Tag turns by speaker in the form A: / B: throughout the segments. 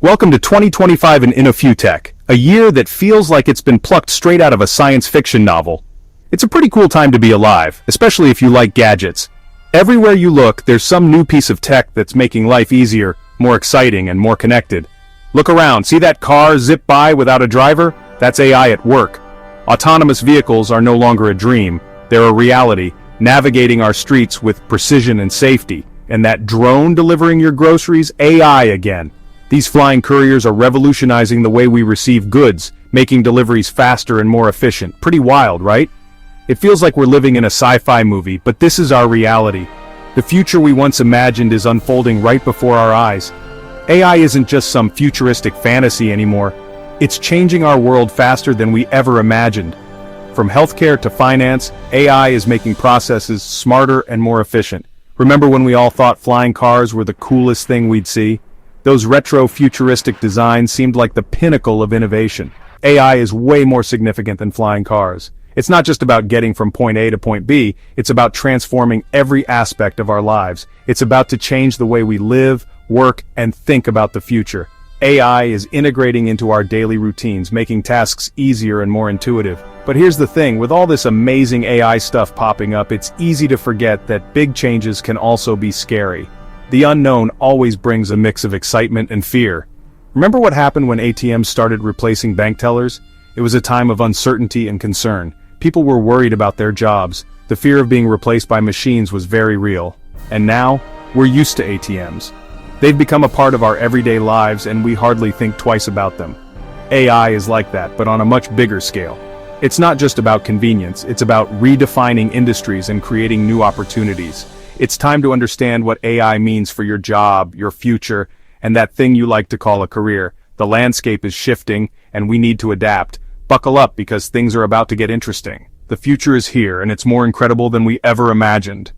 A: Welcome to 2025 in InnoFuTech, a year that feels like it's been plucked straight out of a science fiction novel. It's a pretty cool time to be alive, especially if you like gadgets. Everywhere you look, there's some new piece of tech that's making life easier, more exciting, and more connected. Look around, see that car zip by without a driver? That's AI at work. Autonomous vehicles are no longer a dream, they're a reality, navigating our streets with precision and safety. And that drone delivering your groceries? AI again. These flying couriers are revolutionizing the way we receive goods, making deliveries faster and more efficient. Pretty wild, right? It feels like we're living in a sci-fi movie, but this is our reality. The future we once imagined is unfolding right before our eyes. AI isn't just some futuristic fantasy anymore. It's changing our world faster than we ever imagined. From healthcare to finance, AI is making processes smarter and more efficient. Remember when we all thought flying cars were the coolest thing we'd see? Those retro futuristic designs seemed like the pinnacle of innovation. AI is way more significant than flying cars. It's not just about getting from point A to point B, it's about transforming every aspect of our lives. It's about to change the way we live, work, and think about the future. AI is integrating into our daily routines, making tasks easier and more intuitive. But here's the thing, with all this amazing AI stuff popping up, it's easy to forget that big changes can also be scary. The unknown always brings a mix of excitement and fear. Remember what happened when ATMs started replacing bank tellers? It was a time of uncertainty and concern. People were worried about their jobs. The fear of being replaced by machines was very real. And now, we're used to ATMs. They've become a part of our everyday lives and we hardly think twice about them. AI is like that, but on a much bigger scale. It's not just about convenience, it's about redefining industries and creating new opportunities. It's time to understand what AI means for your job, your future, and that thing you like to call a career. The landscape is shifting, and we need to adapt. Buckle up because things are about to get interesting. The future is here, and it's more incredible than we ever imagined.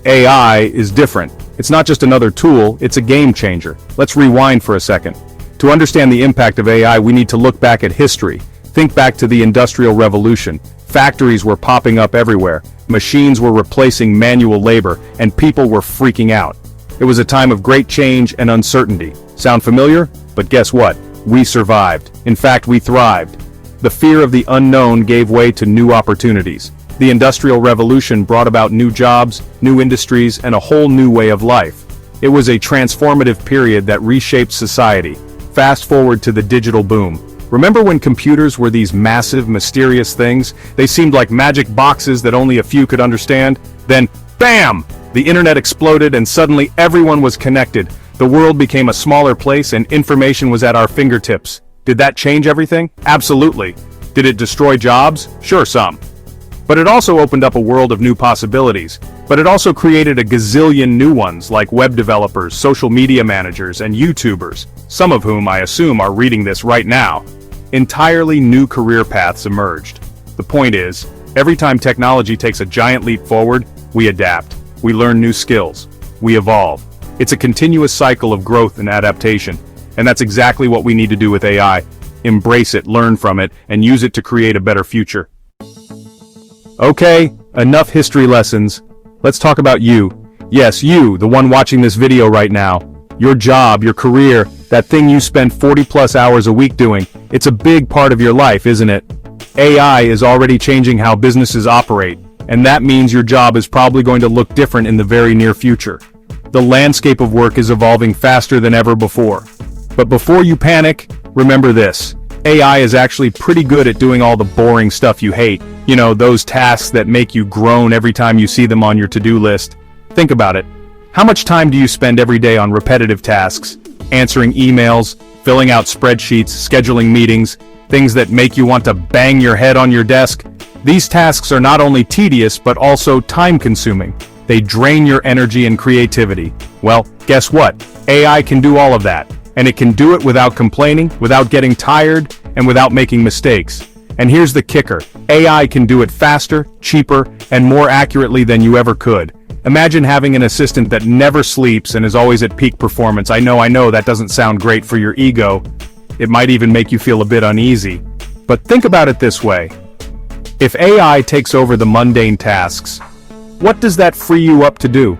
A: AI is different. It's not just another tool, it's a game changer. Let's rewind for a second. To understand the impact of AI, we need to look back at history. Think back to the Industrial Revolution. Factories were popping up everywhere. Machines were replacing manual labor, and people were freaking out. It was a time of great change and uncertainty. Sound familiar? But guess what? We survived. In fact, we thrived. The fear of the unknown gave way to new opportunities. The Industrial Revolution brought about new jobs, new industries, and a whole new way of life. It was a transformative period that reshaped society. Fast forward to the digital boom. Remember when computers were these massive, mysterious things? They seemed like magic boxes that only a few could understand. Then, bam! The internet exploded and suddenly everyone was connected. The world became a smaller place and information was at our fingertips. Did that change everything? Absolutely. Did it destroy jobs? Sure, some. But it also opened up a world of new possibilities. But it also created a gazillion new ones, like web developers, social media managers, and YouTubers, some of whom I assume are reading this right now. Entirely new career paths emerged. The point is, every time technology takes a giant leap forward, we adapt. We learn new skills. We evolve. It's a continuous cycle of growth and adaptation. And that's exactly what we need to do with AI. Embrace it, learn from it, and use it to create a better future. Okay, enough history lessons. Let's talk about you. Yes, you, the one watching this video right now. Your job, your career, that thing you spend 40+ hours a week doing. It's a big part of your life, isn't it? AI is already changing how businesses operate, and that means your job is probably going to look different in the very near future. The landscape of work is evolving faster than ever before. But before you panic, remember this. AI is actually pretty good at doing all the boring stuff you hate. You know, those tasks that make you groan every time you see them on your to-do list. Think about it. How much time do you spend every day on repetitive tasks? Answering emails, filling out spreadsheets, scheduling meetings, things that make you want to bang your head on your desk? These tasks are not only tedious but also time-consuming. They drain your energy and creativity. Well, guess what? AI can do all of that. And it can do it without complaining, without getting tired, and without making mistakes. And here's the kicker. AI can do it faster, cheaper, and more accurately than you ever could. Imagine having an assistant that never sleeps and is always at peak performance. I know that doesn't sound great for your ego. It might even make you feel a bit uneasy. But think about it this way. If AI takes over the mundane tasks, what does that free you up to do?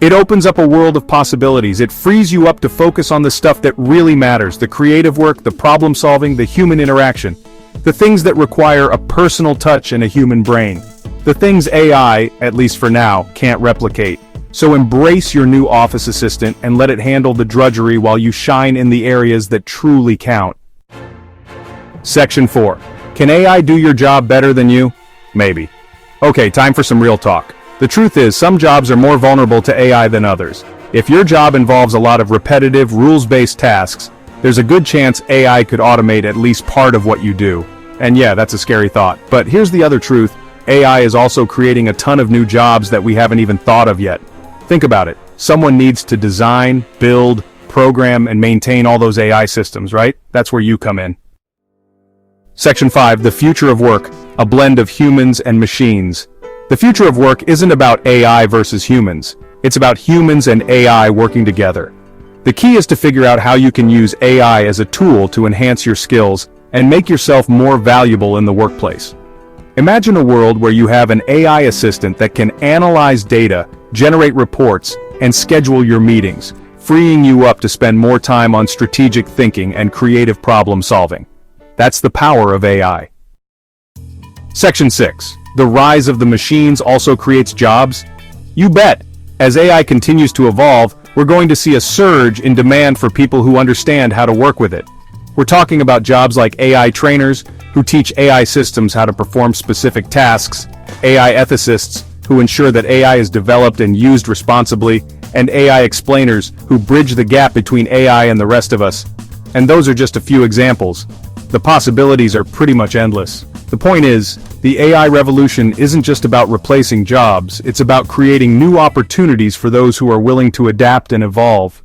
A: It opens up a world of possibilities. It frees you up to focus on the stuff that really matters, the creative work, the problem solving, the human interaction. The things that require a personal touch and a human brain. The things AI, at least for now, can't replicate. So embrace your new office assistant and let it handle the drudgery while you shine in the areas that truly count. Section 4. Can AI do your job better than you? Maybe. Okay, time for some real talk. The truth is, some jobs are more vulnerable to AI than others. If your job involves a lot of repetitive, rules-based tasks, there's a good chance AI could automate at least part of what you do. And yeah, that's a scary thought. But here's the other truth. AI is also creating a ton of new jobs that we haven't even thought of yet. Think about it. Someone needs to design, build, program, and maintain all those AI systems, right? That's where you come in. Section 5. The future of work. A blend of humans and machines. The future of work isn't about AI versus humans. It's about humans and AI working together. The key is to figure out how you can use AI as a tool to enhance your skills and make yourself more valuable in the workplace. Imagine a world where you have an AI assistant that can analyze data, generate reports, and schedule your meetings, freeing you up to spend more time on strategic thinking and creative problem solving. That's the power of AI. Section 6. The rise of the machines also creates jobs? You bet! As AI continues to evolve, we're going to see a surge in demand for people who understand how to work with it. We're talking about jobs like AI trainers, who teach AI systems how to perform specific tasks, AI ethicists, who ensure that AI is developed and used responsibly, and AI explainers, who bridge the gap between AI and the rest of us. And those are just a few examples. The possibilities are pretty much endless. The point is, the AI revolution isn't just about replacing jobs, it's about creating new opportunities for those who are willing to adapt and evolve.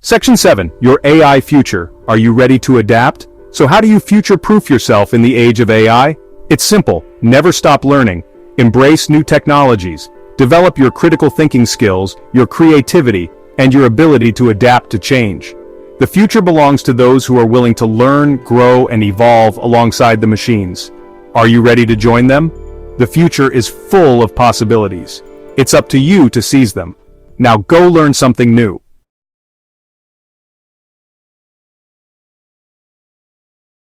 A: Section 7. Your AI future. Are you ready to adapt? So how do you future-proof yourself in the age of AI? It's simple. Never stop learning. Embrace new technologies. Develop your critical thinking skills, your creativity, and your ability to adapt to change. The future belongs to those who are willing to learn, grow, and evolve alongside the machines. Are you ready to join them? The future is full of possibilities. It's up to you to seize them. Now go learn something new.